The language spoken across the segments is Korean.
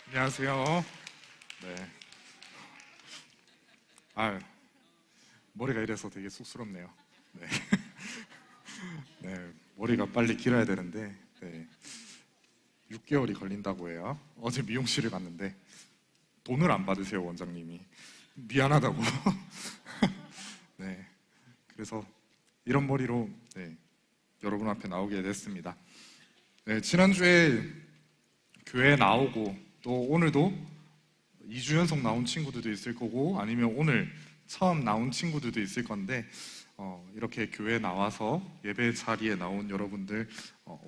안녕하세요. 네. 아, 머리가 이래서 되게 쑥스럽네요. 네. 네, 머리가 빨리 길어야 되는데, 네. 6개월이 걸린다고 해요. 어제 미용실을 갔는데, 돈을 안 받으세요, 원장님이. 미안하다고. 네. 그래서 이런 머리로, 네, 여러분 앞에 나오게 됐습니다. 네, 지난주에 교회에 나오고, 또 오늘도 2주 연속 나온 친구들도 있을 거고 아니면 오늘 처음 나온 친구들도 있을 건데 이렇게 교회에 나와서 예배 자리에 나온 여러분들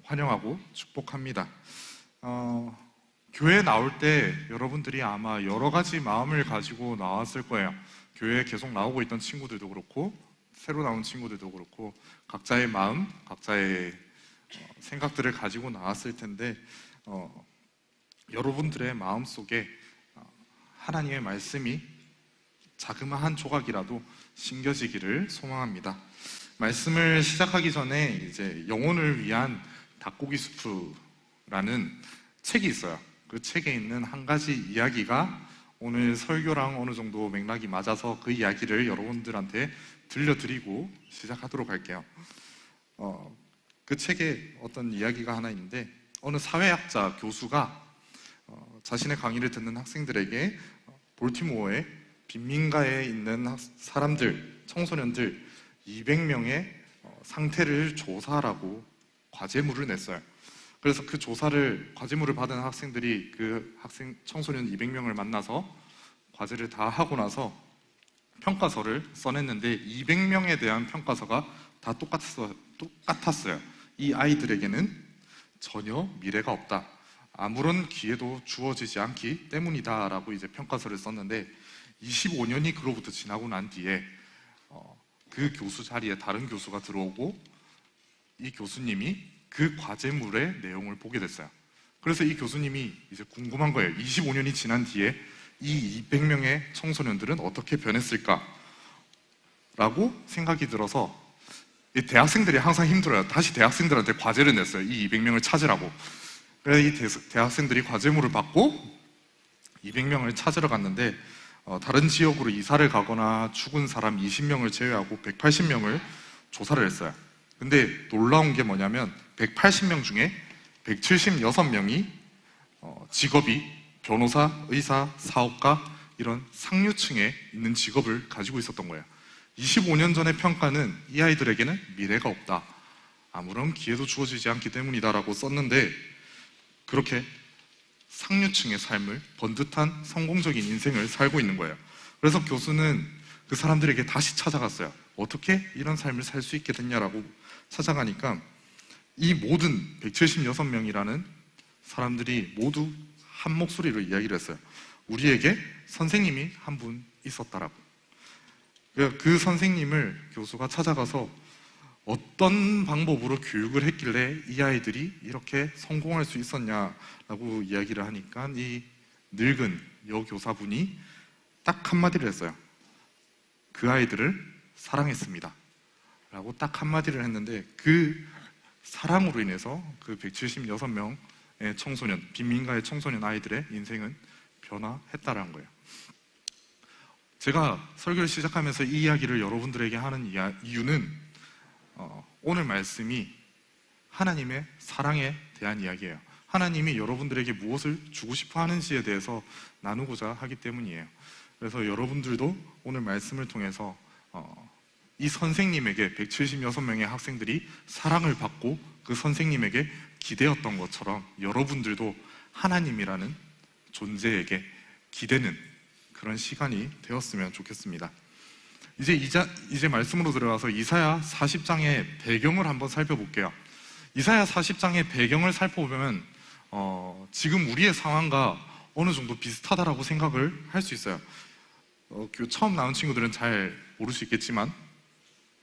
환영하고 축복합니다. 교회에 나올 때 여러분들이 아마 여러 가지 마음을 가지고 나왔을 거예요. 교회에 계속 나오고 있던 친구들도 그렇고 새로 나온 친구들도 그렇고 각자의 마음, 각자의 생각들을 가지고 나왔을 텐데 여러분들의 마음속에 하나님의 말씀이 자그마한 조각이라도 심겨지기를 소망합니다. 말씀을 시작하기 전에 이제 영혼을 위한 닭고기 수프라는 책이 있어요. 그 책에 있는 한 가지 이야기가 오늘 설교랑 어느 정도 맥락이 맞아서 그 이야기를 여러분들한테 들려드리고 시작하도록 할게요. 그 책에 어떤 이야기가 하나 있는데 어느 사회학자 교수가 자신의 강의를 듣는 학생들에게 볼티모어의 빈민가에 있는 사람들, 청소년들 200명의 상태를 조사하라고 과제물을 냈어요. 그래서 그 과제물을 받은 학생들이 그 청소년 200명을 만나서 과제를 다 하고 나서 평가서를 써냈는데 200명에 대한 평가서가 다 똑같았어요. 이 아이들에게는 전혀 미래가 없다. 아무런 기회도 주어지지 않기 때문이다 라고 이제 평가서를 썼는데 25년이 그로부터 지나고 난 뒤에 그 교수 자리에 다른 교수가 들어오고 이 교수님이 그 과제물의 내용을 보게 됐어요. 그래서 이 교수님이 이제 궁금한 거예요. 25년이 지난 뒤에 이 200명의 청소년들은 어떻게 변했을까? 라고 생각이 들어서 이 대학생들이 항상 힘들어요. 다시 대학생들한테 과제를 냈어요. 이 200명을 찾으라고. 그래서 이 대학생들이 과제물을 받고 200명을 찾으러 갔는데 다른 지역으로 이사를 가거나 죽은 사람 20명을 제외하고 180명을 조사를 했어요. 근데 놀라운 게 뭐냐면 180명 중에 176명이 직업이 변호사, 의사, 사업가 이런 상류층에 있는 직업을 가지고 있었던 거예요. 25년 전의 평가는 이 아이들에게는 미래가 없다. 아무런 기회도 주어지지 않기 때문이다라고 썼는데 그렇게 상류층의 삶을 번듯한 성공적인 인생을 살고 있는 거예요. 그래서 교수는 그 사람들에게 다시 찾아갔어요. 어떻게 이런 삶을 살 수 있게 됐냐라고 찾아가니까 이 모든 176명이라는 사람들이 모두 한 목소리로 이야기를 했어요. 우리에게 선생님이 한 분 있었다라고. 그 선생님을 교수가 찾아가서 어떤 방법으로 교육을 했길래 이 아이들이 이렇게 성공할 수 있었냐라고 이야기를 하니까 이 늙은 여교사분이 딱 한마디를 했어요. 그 아이들을 사랑했습니다. 라고 딱 한마디를 했는데 그 사랑으로 인해서 그 176명의 청소년, 빈민가의 청소년 아이들의 인생은 변화했다라는 거예요. 제가 설교를 시작하면서 이 이야기를 여러분들에게 하는 이유는 오늘 말씀이 하나님의 사랑에 대한 이야기예요. 하나님이 여러분들에게 무엇을 주고 싶어 하는지에 대해서 나누고자 하기 때문이에요. 그래서 여러분들도 오늘 말씀을 통해서 이 선생님에게 176명의 학생들이 사랑을 받고 그 선생님에게 기대었던 것처럼 여러분들도 하나님이라는 존재에게 기대는 그런 시간이 되었으면 좋겠습니다. 이제 말씀으로 들어가서 이사야 40장의 배경을 한번 살펴볼게요. 이사야 40장의 배경을 살펴보면 지금 우리의 상황과 어느 정도 비슷하다라고 생각을 할 수 있어요. 처음 나온 친구들은 잘 모를 수 있겠지만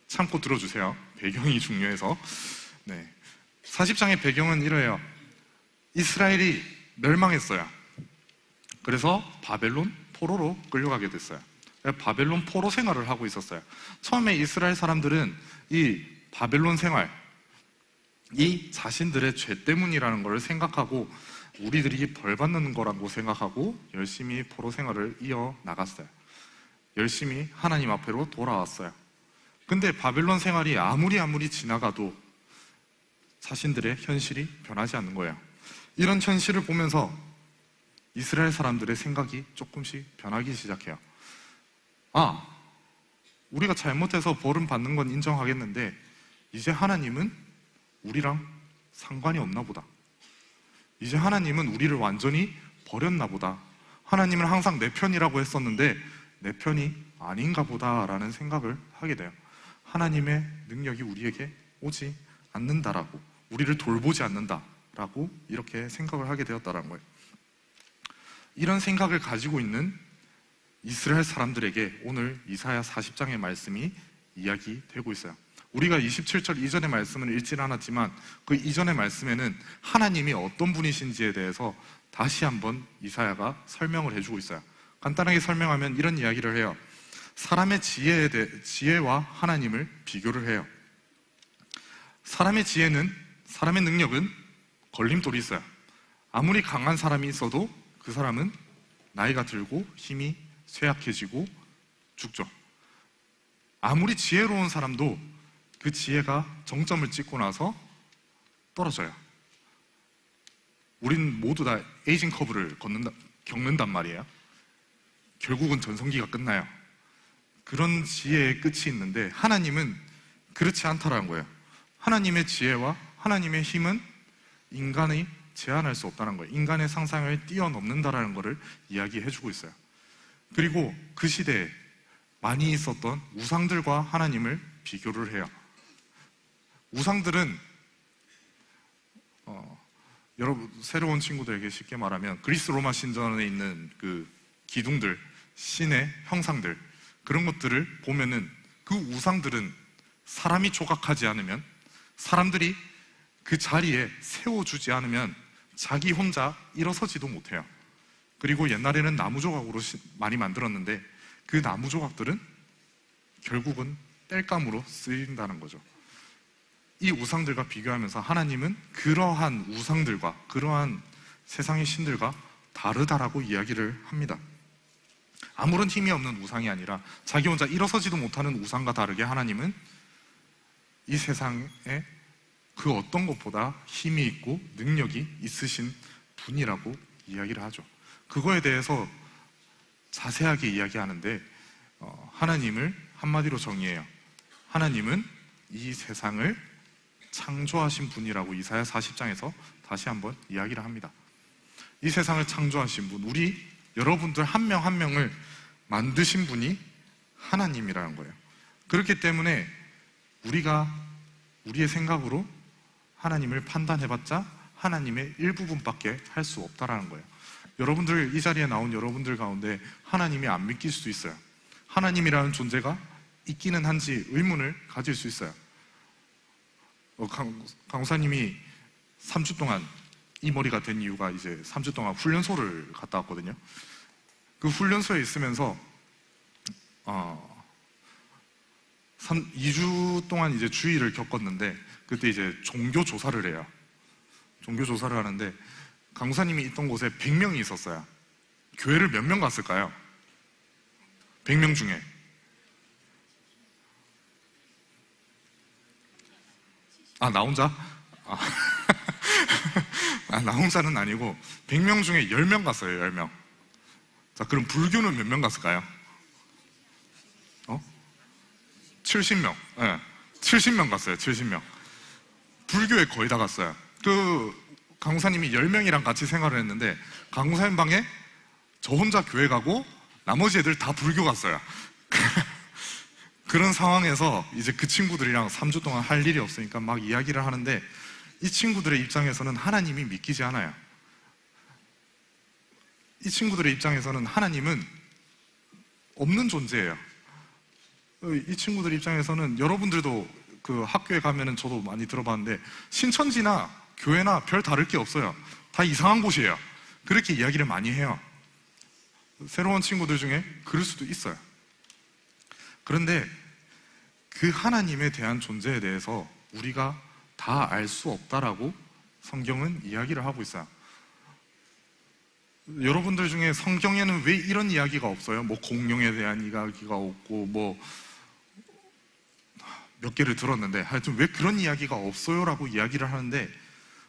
참고 들어주세요. 배경이 중요해서. 네. 40장의 배경은 이래요. 이스라엘이 멸망했어요. 그래서 바벨론 포로로 끌려가게 됐어요. 바벨론 포로 생활을 하고 있었어요. 처음에 이스라엘 사람들은 이 바벨론 생활, 이 자신들의 죄 때문이라는 걸 생각하고 우리들이 벌 받는 거라고 생각하고 열심히 포로 생활을 이어나갔어요. 열심히 하나님 앞으로 돌아왔어요. 근데 바벨론 생활이 아무리 지나가도 자신들의 현실이 변하지 않는 거예요. 이런 현실을 보면서 이스라엘 사람들의 생각이 조금씩 변하기 시작해요. 아, 우리가 잘못해서 벌은 받는 건 인정하겠는데 이제 하나님은 우리랑 상관이 없나 보다. 이제 하나님은 우리를 완전히 버렸나 보다. 하나님은 항상 내 편이라고 했었는데 내 편이 아닌가 보다라는 생각을 하게 돼요. 하나님의 능력이 우리에게 오지 않는다라고, 우리를 돌보지 않는다라고 이렇게 생각을 하게 되었다는 거예요. 이런 생각을 가지고 있는 이스라엘 사람들에게 오늘 이사야 40장의 말씀이 이야기되고 있어요. 우리가 27절 이전의 말씀을 읽지는 않았지만 그 이전의 말씀에는 하나님이 어떤 분이신지에 대해서 다시 한번 이사야가 설명을 해주고 있어요. 간단하게 설명하면 이런 이야기를 해요. 사람의 지혜와 하나님을 비교를 해요. 사람의 지혜는, 사람의 능력은 걸림돌이 있어요. 아무리 강한 사람이 있어도 그 사람은 나이가 들고 힘이 쇠약해지고 죽죠. 아무리 지혜로운 사람도 그 지혜가 정점을 찍고 나서 떨어져요. 우린 모두 다 에이징 커브를 겪는단 말이에요. 결국은 전성기가 끝나요. 그런 지혜의 끝이 있는데 하나님은 그렇지 않다라는 거예요. 하나님의 지혜와 하나님의 힘은 인간이 제한할 수 없다는 거예요. 인간의 상상을 뛰어넘는다라는 것을 이야기해주고 있어요. 그리고 그 시대에 많이 있었던 우상들과 하나님을 비교를 해요. 우상들은 여러분 새로운 친구들에게 쉽게 말하면 그리스 로마 신전에 있는 그 기둥들, 신의 형상들, 그런 것들을 보면은 그 우상들은 사람이 조각하지 않으면, 사람들이 그 자리에 세워주지 않으면 자기 혼자 일어서지도 못해요. 그리고 옛날에는 나무 조각으로 많이 만들었는데 그 나무 조각들은 결국은 땔감으로 쓰인다는 거죠. 이 우상들과 비교하면서 하나님은 그러한 우상들과 그러한 세상의 신들과 다르다라고 이야기를 합니다. 아무런 힘이 없는 우상이 아니라 자기 혼자 일어서지도 못하는 우상과 다르게 하나님은 이 세상에 그 어떤 것보다 힘이 있고 능력이 있으신 분이라고 이야기를 하죠. 그거에 대해서 자세하게 이야기하는데 하나님을 한마디로 정의해요. 하나님은 이 세상을 창조하신 분이라고 이사야 40장에서 다시 한번 이야기를 합니다. 이 세상을 창조하신 분, 여러분들 한 명 한 명을 만드신 분이 하나님이라는 거예요. 그렇기 때문에 우리가 우리의 생각으로 하나님을 판단해봤자 하나님의 일부분밖에 할 수 없다라는 거예요. 여러분들, 이 자리에 나온 여러분들 가운데 하나님이 안 믿길 수도 있어요. 하나님이라는 존재가 있기는 한지 의문을 가질 수 있어요. 강사님이 3주 동안 이 머리가 된 이유가 이제 3주 동안 훈련소를 갔다 왔거든요. 그 훈련소에 있으면서 2주 동안 이제 주의를 겪었는데 그때 이제 종교 조사를 해요. 종교 조사를 하는데 강사님이 있던 곳에 100명이 있었어요. 교회를 몇 명 갔을까요? 100명 중에 나 혼자? 나 혼자는 아니고 100명 중에 10명 갔어요. 10명. 자, 그럼 불교는 몇 명 갔을까요? 70명. 네, 70명 갔어요. 70명. 불교에 거의 다 갔어요. 그 강사님이 10명이랑 같이 생활을 했는데 강사님 방에 저 혼자 교회 가고 나머지 애들 다 불교 갔어요. 그런 상황에서 이제 그 친구들이랑 3주 동안 할 일이 없으니까 막 이야기를 하는데 이 친구들의 입장에서는 하나님이 믿기지 않아요. 이 친구들의 입장에서는 하나님은 없는 존재예요. 이 친구들 입장에서는 여러분들도 그 학교에 가면은 저도 많이 들어봤는데 신천지나 교회나 별 다를 게 없어요. 다 이상한 곳이에요. 그렇게 이야기를 많이 해요. 새로운 친구들 중에 그럴 수도 있어요. 그런데 그 하나님에 대한 존재에 대해서 우리가 다 알 수 없다라고 성경은 이야기를 하고 있어요. 여러분들 중에 성경에는 왜 이런 이야기가 없어요? 뭐 공룡에 대한 이야기가 없고 뭐 몇 개를 들었는데 하여튼 왜 그런 이야기가 없어요라고 이야기를 하는데,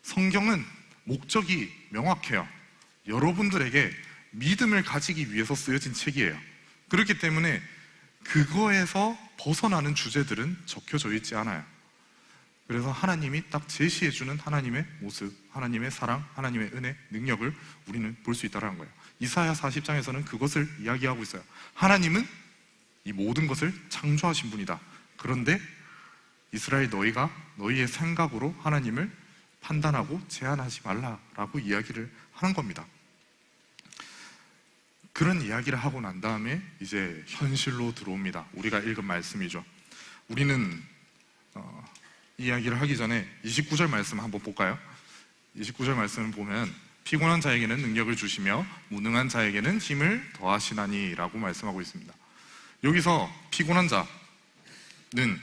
성경은 목적이 명확해요. 여러분들에게 믿음을 가지기 위해서 쓰여진 책이에요. 그렇기 때문에 그거에서 벗어나는 주제들은 적혀져 있지 않아요. 그래서 하나님이 딱 제시해주는 하나님의 모습, 하나님의 사랑, 하나님의 은혜, 능력을 우리는 볼 수 있다는 거예요. 이사야 40장에서는 그것을 이야기하고 있어요. 하나님은 이 모든 것을 창조하신 분이다. 그런데 이스라엘, 너희가 너희의 생각으로 하나님을 판단하고 제한하지 말라라고 이야기를 하는 겁니다. 그런 이야기를 하고 난 다음에 이제 현실로 들어옵니다. 우리가 읽은 말씀이죠. 우리는 이야기를 하기 전에 29절 말씀 한번 볼까요? 29절 말씀을 보면 피곤한 자에게는 능력을 주시며 무능한 자에게는 힘을 더하시나니 라고 말씀하고 있습니다. 여기서 피곤한 자는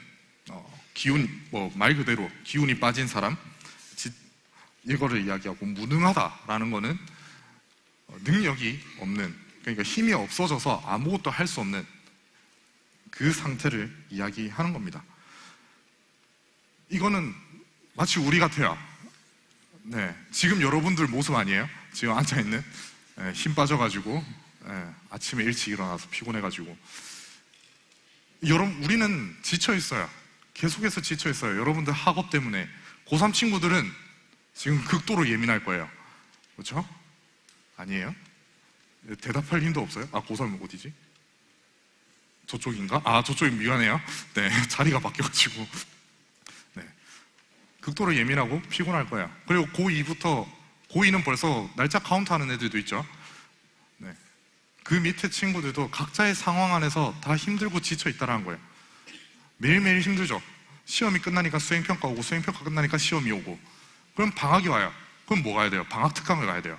기운, 말 그대로 기운이 빠진 사람, 이거를 이야기하고, 무능하다라는 거는 능력이 없는, 그러니까 힘이 없어져서 아무것도 할 수 없는 그 상태를 이야기하는 겁니다. 이거는 마치 우리 같아요. 네, 지금 여러분들 모습 아니에요? 지금 앉아있는, 힘 빠져가지고, 아침에 일찍 일어나서 피곤해가지고. 우리는 지쳐있어요. 계속해서 지쳐있어요. 여러분들 학업 때문에. 고3 친구들은 지금 극도로 예민할 거예요. 그렇죠? 아니에요? 대답할 힘도 없어요? 고3 어디지? 저쪽인가? 저쪽이 미안해요. 네, 자리가 바뀌어가지고. 네, 극도로 예민하고 피곤할 거야. 그리고 고2부터, 고2는 벌써 날짜 카운트하는 애들도 있죠. 네, 그 밑에 친구들도 각자의 상황 안에서 다 힘들고 지쳐있다는 거예요. 매일매일 힘들죠. 시험이 끝나니까 수행평가 오고, 수행평가 끝나니까 시험이 오고, 그럼 방학이 와요. 그럼 뭐 가야 돼요? 방학 특강을 가야 돼요.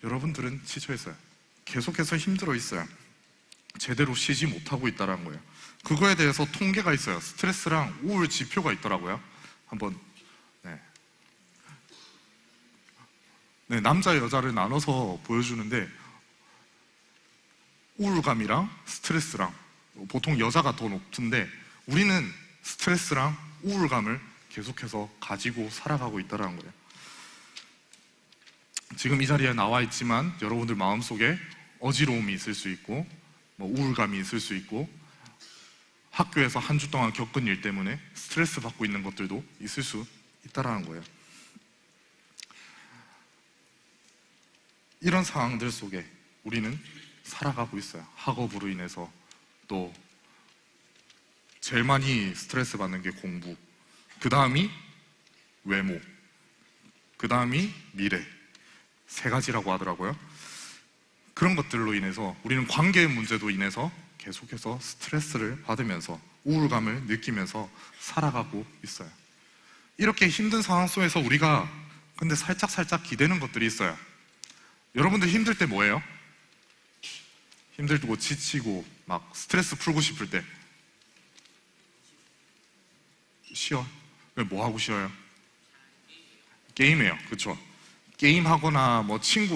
여러분들은 지쳐있어요. 계속해서 힘들어 있어요. 제대로 쉬지 못하고 있다는 거예요. 그거에 대해서 통계가 있어요. 스트레스랑 우울 지표가 있더라고요. 한번 남자 여자를 나눠서 보여주는데, 우울감이랑 스트레스랑, 보통 여자가 더 높은데 우리는 스트레스랑 우울감을 계속해서 가지고 살아가고 있다는 거예요. 지금 이 자리에 나와 있지만 여러분들 마음속에 어지러움이 있을 수 있고, 우울감이 있을 수 있고, 학교에서 한 주 동안 겪은 일 때문에 스트레스 받고 있는 것들도 있을 수 있다는 거예요. 이런 상황들 속에 우리는 살아가고 있어요. 학업으로 인해서, 또 제일 많이 스트레스 받는 게 공부, 그 다음이 외모, 그 다음이 미래, 세 가지라고 하더라고요. 그런 것들로 인해서 우리는 관계의 문제도 인해서 계속해서 스트레스를 받으면서 우울감을 느끼면서 살아가고 있어요. 이렇게 힘든 상황 속에서 우리가 근데 살짝 기대는 것들이 있어요. 여러분들 힘들 때 뭐예요? 힘들고 지치고 막 스트레스 풀고 싶을 때 쉬어. 뭐 하고 쉬어요? 게임해요. 그렇죠? 게임하거나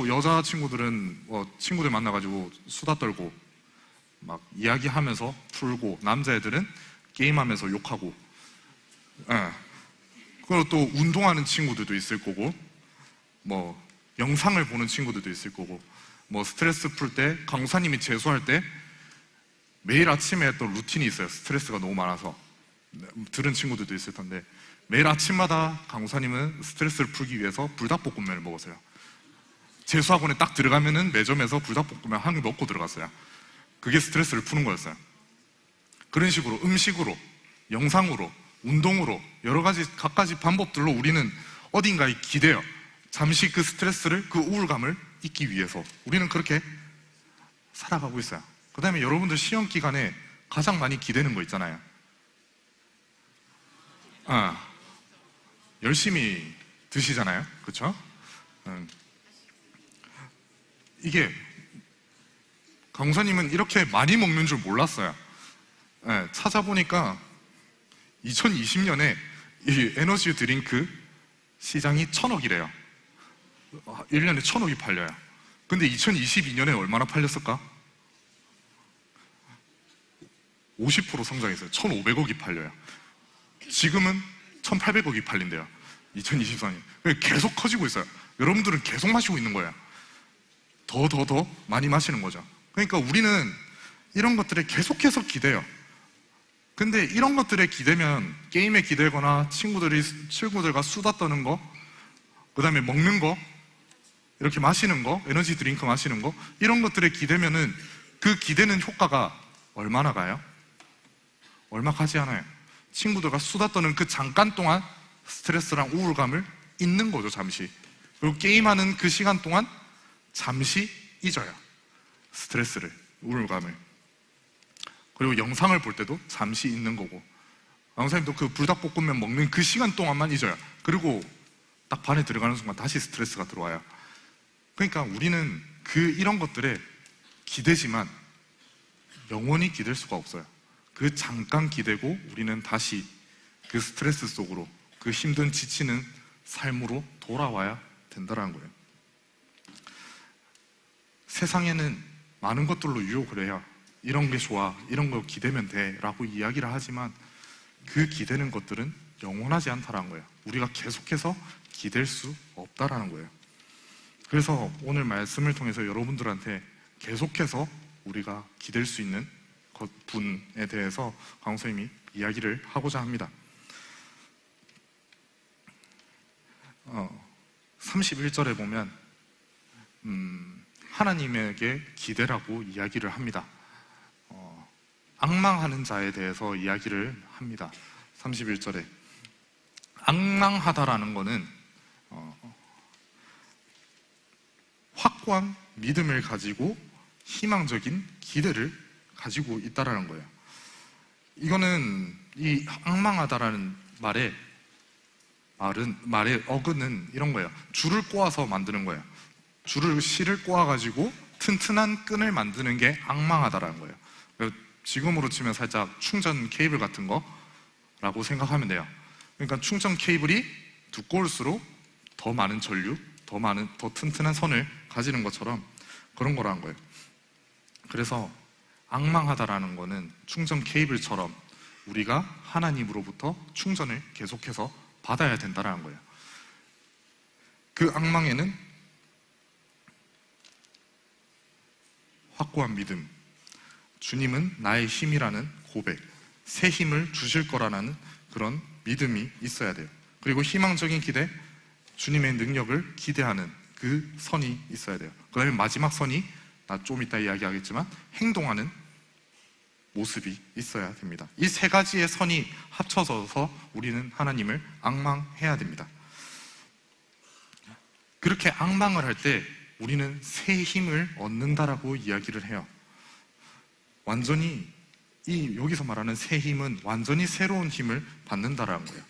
여자 친구들은 친구들 만나가지고 수다 떨고 막 이야기하면서 풀고, 남자애들은 게임하면서 욕하고, 그리고 또 운동하는 친구들도 있을 거고, 영상을 보는 친구들도 있을 거고, 스트레스 풀 때, 강사님이 재수할 때 매일 아침에 했던 루틴이 있어요. 스트레스가 너무 많아서. 들은 친구들도 있을 텐데, 매일 아침마다 강사님은 스트레스를 풀기 위해서 불닭볶음면을 먹었어요. 재수학원에 딱 들어가면은 매점에서 불닭볶음면 한 개 먹고 들어갔어요. 그게 스트레스를 푸는 거였어요. 그런 식으로 음식으로, 영상으로, 운동으로, 여러 가지 갖가지 방법들로 우리는 어딘가에 기대요. 잠시 그 스트레스를, 그 우울감을 잊기 위해서 우리는 그렇게 살아가고 있어요. 그 다음에 여러분들 시험 기간에 가장 많이 기대는 거 있잖아요. 열심히 드시잖아요. 그렇죠? 이게 강사님은 이렇게 많이 먹는 줄 몰랐어요. 찾아보니까 2020년에 이 에너지 드링크 시장이 1,000억이래요. 1년에 1,000억이 팔려요. 근데 2022년에 얼마나 팔렸을까? 50% 성장했어요. 1,500억이 팔려요. 지금은 1,800억이 팔린대요. 2024년. 계속 커지고 있어요. 여러분들은 계속 마시고 있는 거예요. 더 많이 마시는 거죠. 그러니까 우리는 이런 것들에 계속해서 기대요. 근데 이런 것들에 기대면 게임에 기대거나 친구들과 수다 떠는 거, 그 다음에 먹는 거, 이렇게 마시는 거, 에너지 드링크 마시는 거, 이런 것들에 기대면은 그 기대는 효과가 얼마나 가요? 얼마 가지 않아요. 친구들과 수다 떠는 그 잠깐 동안 스트레스랑 우울감을 잊는 거죠, 잠시. 그리고 게임하는 그 시간 동안 잠시 잊어요. 스트레스를, 우울감을. 그리고 영상을 볼 때도 잠시 잊는 거고, 왕사님도 그 불닭볶음면 먹는 그 시간 동안만 잊어요. 그리고 딱 반에 들어가는 순간 다시 스트레스가 들어와요. 그러니까 우리는 이런 것들에 기대지만 영원히 기댈 수가 없어요. 그 잠깐 기대고 우리는 다시 그 스트레스 속으로, 그 힘든 지치는 삶으로 돌아와야 된다는 거예요. 세상에는 많은 것들로 유혹을 해요. 이런 게 좋아, 이런 거 기대면 돼 라고 이야기를 하지만 그 기대는 것들은 영원하지 않다는 거예요. 우리가 계속해서 기댈 수 없다라는 거예요. 그래서 오늘 말씀을 통해서 여러분들한테 계속해서 우리가 기댈 수 있는 분에 대해서 강선생님이 이야기를 하고자 합니다. 31절에 보면 하나님에게 기대라고 이야기를 합니다. 앙망하는 자에 대해서 이야기를 합니다. 31절에 앙망하다라는 거는 확고한 믿음을 가지고 희망적인 기대를 가지고 있다라는 거예요. 이거는 이 앙망하다라는 말의 어근은 이런 거예요. 줄을 꼬아서 만드는 거예요. 실을 꼬아가지고 튼튼한 끈을 만드는 게 앙망하다라는 거예요. 지금으로 치면 살짝 충전 케이블 같은 거라고 생각하면 돼요. 그러니까 충전 케이블이 두꺼울수록 더 많은 전류, 더 튼튼한 선을 가지는 것처럼 그런 거라는 거예요. 그래서 앙망하다라는 거는 충전 케이블처럼 우리가 하나님으로부터 충전을 계속해서 받아야 된다라는 거예요. 그 앙망에는 확고한 믿음, 주님은 나의 힘이라는 고백, 새 힘을 주실 거라는 그런 믿음이 있어야 돼요. 그리고 희망적인 기대, 주님의 능력을 기대하는 그 선이 있어야 돼요. 그 다음에 마지막 선이 나 좀 이따 이야기하겠지만 행동하는 모습이 있어야 됩니다. 이 세 가지의 선이 합쳐져서 우리는 하나님을 앙망해야 됩니다. 그렇게 앙망을 할 때 우리는 새 힘을 얻는다라고 이야기를 해요. 완전히 여기서 말하는 새 힘은 완전히 새로운 힘을 받는다라는 거예요.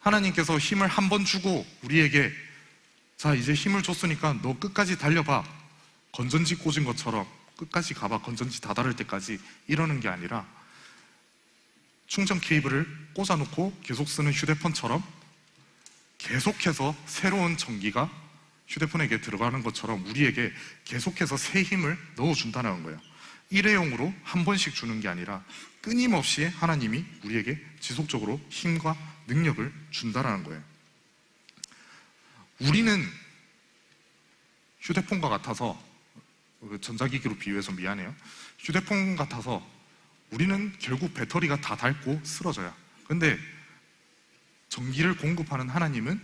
하나님께서 힘을 한 번 주고 우리에게 자 이제 힘을 줬으니까 너 끝까지 달려봐, 건전지 꽂은 것처럼 끝까지 가봐, 건전지 다 닳을 때까지, 이러는 게 아니라 충전 케이블을 꽂아놓고 계속 쓰는 휴대폰처럼 계속해서 새로운 전기가 휴대폰에게 들어가는 것처럼 우리에게 계속해서 새 힘을 넣어준다는 거예요. 일회용으로 한 번씩 주는 게 아니라 끊임없이 하나님이 우리에게 지속적으로 힘과 능력을 준다는 거예요. 우리는 휴대폰과 같아서, 전자기기로 비유해서 미안해요. 휴대폰 같아서 우리는 결국 배터리가 다 닳고 쓰러져요. 근데 전기를 공급하는 하나님은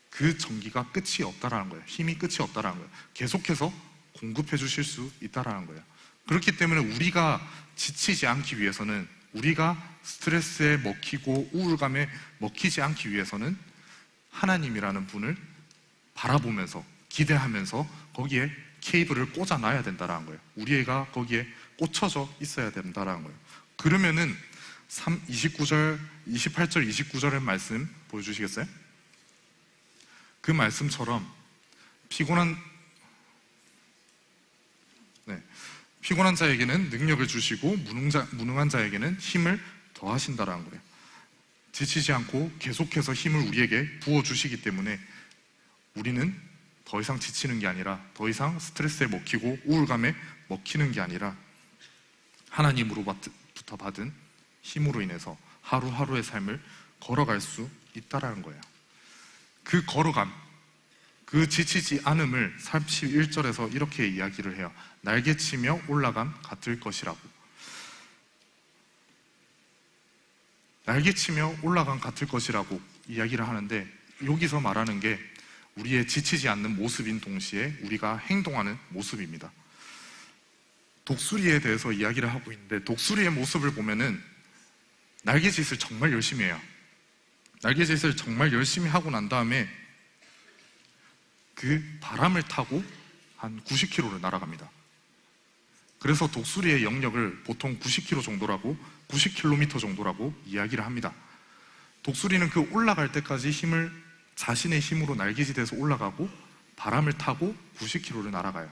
그 전기가 끝이 없다라는 거예요. 힘이 끝이 없다라는 거예요. 계속해서 공급해 주실 수 있다라는 거예요. 그렇기 때문에 우리가 지치지 않기 위해서는, 우리가 스트레스에 먹히고 우울감에 먹히지 않기 위해서는 하나님이라는 분을 바라보면서 기대하면서 거기에 케이블을 꽂아놔야 된다는 거예요. 우리가 거기에 꽂혀져 있어야 된다는 거예요. 그러면은 28절, 29절의 말씀 보여주시겠어요? 그 말씀처럼 피곤한 자에게는 능력을 주시고 무능한 자에게는 힘을 더하신다라는 거예요. 지치지 않고 계속해서 힘을 우리에게 부어주시기 때문에 우리는 더 이상 지치는 게 아니라, 더 이상 스트레스에 먹히고 우울감에 먹히는 게 아니라 하나님으로부터 받은 힘으로 인해서 하루하루의 삶을 걸어갈 수 있다라는 거예요. 그 걸어감, 그 지치지 않음을 31절에서 이렇게 이야기를 해요. 날개치며 올라감 같을 것이라고. 날개치며 올라감 같을 것이라고 이야기를 하는데, 여기서 말하는 게 우리의 지치지 않는 모습인 동시에 우리가 행동하는 모습입니다. 독수리에 대해서 이야기를 하고 있는데, 독수리의 모습을 보면은 날개짓을 정말 열심히 해요. 날개짓을 정말 열심히 하고 난 다음에 그 바람을 타고 한 90km를 날아갑니다. 그래서 독수리의 영역을 보통 90km 정도라고, 90km 정도라고 이야기를 합니다. 독수리는 그 올라갈 때까지 자신의 힘으로 날개짓에서 올라가고 바람을 타고 90km를 날아가요.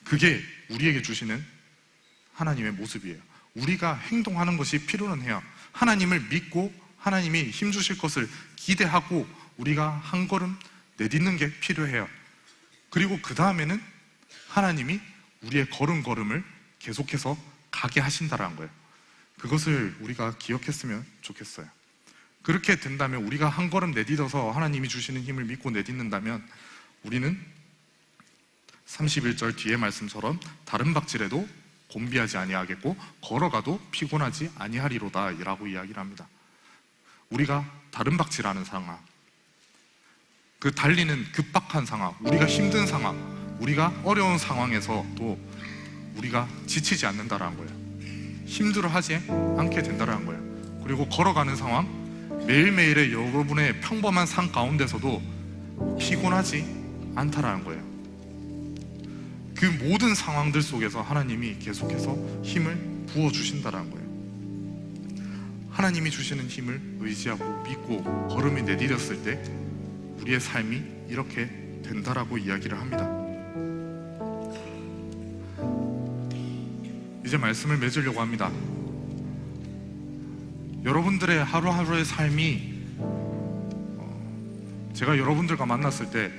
그게 우리에게 주시는 하나님의 모습이에요. 우리가 행동하는 것이 필요는 해요. 하나님을 믿고 하나님이 힘 주실 것을 기대하고 우리가 한 걸음 내딛는 게 필요해요. 그리고 그 다음에는 하나님이 우리의 걸음걸음을 계속해서 가게 하신다라는 거예요. 그것을 우리가 기억했으면 좋겠어요. 그렇게 된다면, 우리가 한 걸음 내딛어서 하나님이 주시는 힘을 믿고 내딛는다면 우리는 31절 뒤의 말씀처럼 다른 박질에도 곤비하지 아니하겠고 걸어가도 피곤하지 아니하리로다 라고 이야기를 합니다. 우리가 다른 박질하는 상황, 그 달리는 급박한 상황, 우리가 힘든 상황, 우리가 어려운 상황에서도 우리가 지치지 않는다라는 거예요. 힘들어하지 않게 된다라는 거예요. 그리고 걸어가는 상황, 매일매일의 여러분의 평범한 삶 가운데서도 피곤하지 않다라는 거예요. 그 모든 상황들 속에서 하나님이 계속해서 힘을 부어주신다라는 거예요. 하나님이 주시는 힘을 의지하고 믿고 걸음이 내디뎠을 때 우리의 삶이 이렇게 된다라고 이야기를 합니다. 이제 말씀을 맺으려고 합니다. 여러분들의 하루하루의 삶이, 제가 여러분들과 만났을 때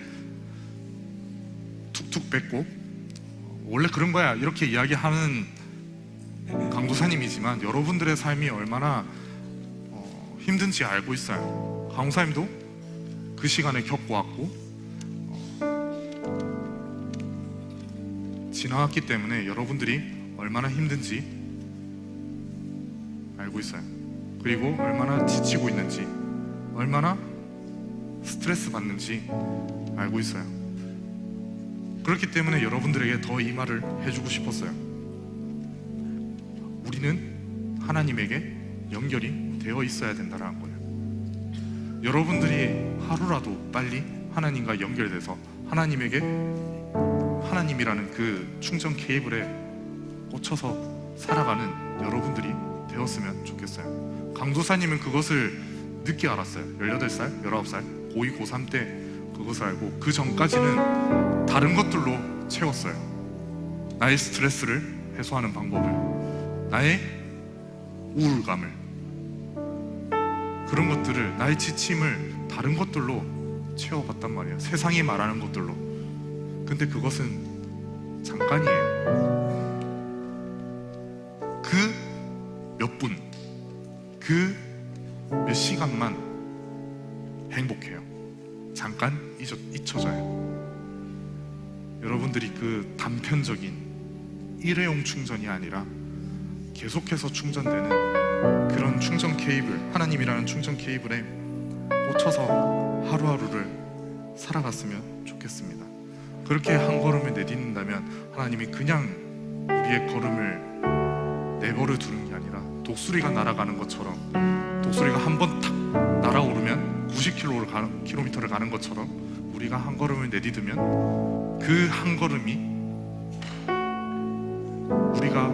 툭툭 뱉고 원래 그런 거야 이렇게 이야기하는 강도사님이지만, 여러분들의 삶이 얼마나 힘든지 알고 있어요. 강도사님도 그 시간을 겪어왔고 지나왔기 때문에 여러분들이 얼마나 힘든지 알고 있어요. 그리고 얼마나 지치고 있는지, 얼마나 스트레스 받는지 알고 있어요. 그렇기 때문에 여러분들에게 더 이 말을 해주고 싶었어요. 우리는 하나님에게 연결이 되어 있어야 된다는 거예요. 여러분들이 하루라도 빨리 하나님과 연결돼서 하나님이라는 그 충전 케이블에 꽂혀서 살아가는 여러분들이 되었으면 좋겠어요. 강도사님은 그것을 늦게 알았어요. 18살, 19살, 고2, 고3 때 그것을 알고 그 전까지는 다른 것들로 채웠어요. 나의 스트레스를 해소하는 방법을, 나의 우울감을, 그런 것들을, 나의 지침을 다른 것들로 채워봤단 말이에요. 세상이 말하는 것들로. 근데 그것은 잠깐이에요. 그 몇 분, 그 몇 시간만 행복해요. 잠깐 잊혀져요. 여러분들이 그 단편적인 일회용 충전이 아니라 계속해서 충전되는 그런 충전 케이블, 하나님이라는 충전 케이블에 꽂혀서 하루하루를 살아갔으면 좋겠습니다. 그렇게 한 걸음을 내딛는다면 하나님이 그냥 우리의 걸음을 내버려 두는 게 아니라 독수리가 날아가는 것처럼, 독수리가 한 번 탁 날아오르면 90km를 가는 것처럼 우리가 한 걸음을 내딛으면 그 한 걸음이 우리가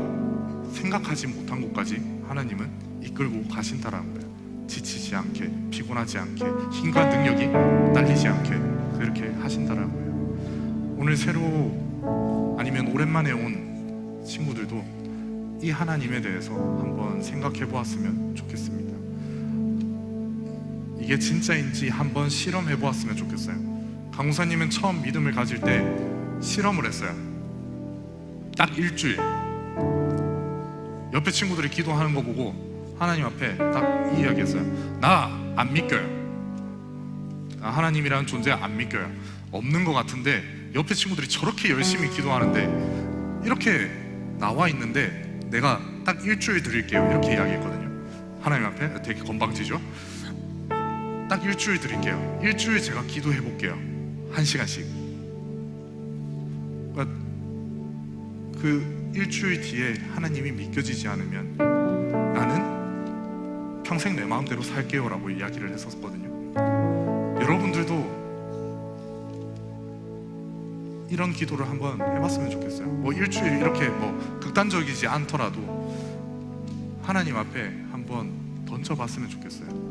생각하지 못한 곳까지 하나님은 이끌고 가신다라는 거예요. 지치지 않게, 피곤하지 않게, 힘과 능력이 딸리지 않게 그렇게 하신다라는 거예요. 오늘 새로 아니면 오랜만에 온 친구들도 이 하나님에 대해서 한번 생각해 보았으면 좋겠습니다. 이게 진짜인지 한번 실험해 보았으면 좋겠어요. 강우사님은 처음 믿음을 가질 때 실험을 했어요. 딱 일주일. 옆에 친구들이 기도하는 거 보고 하나님 앞에 딱 이 이야기했어요. 나 안 믿겨요. 하나님이라는 존재 안 믿겨요. 없는 것 같은데 옆에 친구들이 저렇게 열심히 기도하는데 이렇게 나와 있는데 내가 딱 일주일 드릴게요, 이렇게 이야기했거든요. 하나님 앞에. 되게 건방지죠? 딱 일주일 드릴게요. 일주일 제가 기도해 볼게요. 1시간씩. 그러니까 그 일주일 뒤에 하나님이 믿겨지지 않으면 나는 평생 내 마음대로 살게요 라고 이야기를 했었거든요. 여러분들도 이런 기도를 한번 해봤으면 좋겠어요. 뭐 일주일 이렇게 뭐 극단적이지 않더라도 하나님 앞에 한번 던져봤으면 좋겠어요.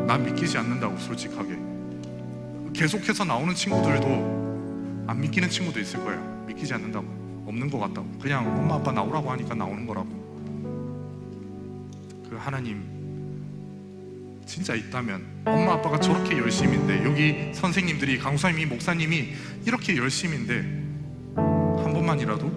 난 믿기지 않는다고 솔직하게. 계속해서 나오는 친구들도 안 믿기는 친구도 있을 거예요. 믿기지 않는다고, 없는 것 같다고, 그냥 엄마 아빠 나오라고 하니까 나오는 거라고. 그 하나님 진짜 있다면, 엄마 아빠가 저렇게 열심인데, 여기 선생님들이, 강사님이, 목사님이 이렇게 열심인데 한 번만이라도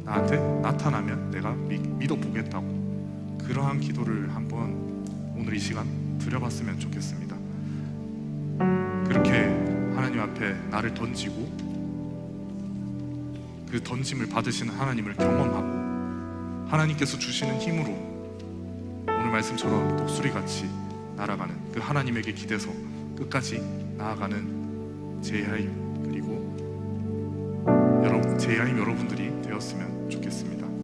나한테 나타나면 내가 믿어보겠다고, 그러한 기도를 한번 오늘 이 시간 드려봤으면 좋겠습니다. 그렇게 하나님 앞에 나를 던지고 그 던짐을 받으시는 하나님을 경험하고 하나님께서 주시는 힘으로 오늘 말씀처럼 독수리같이 날아가는 그 하나님에게 기대서 끝까지 나아가는 제이하임, 그리고 제이하임 여러분들이 되었으면 좋겠습니다.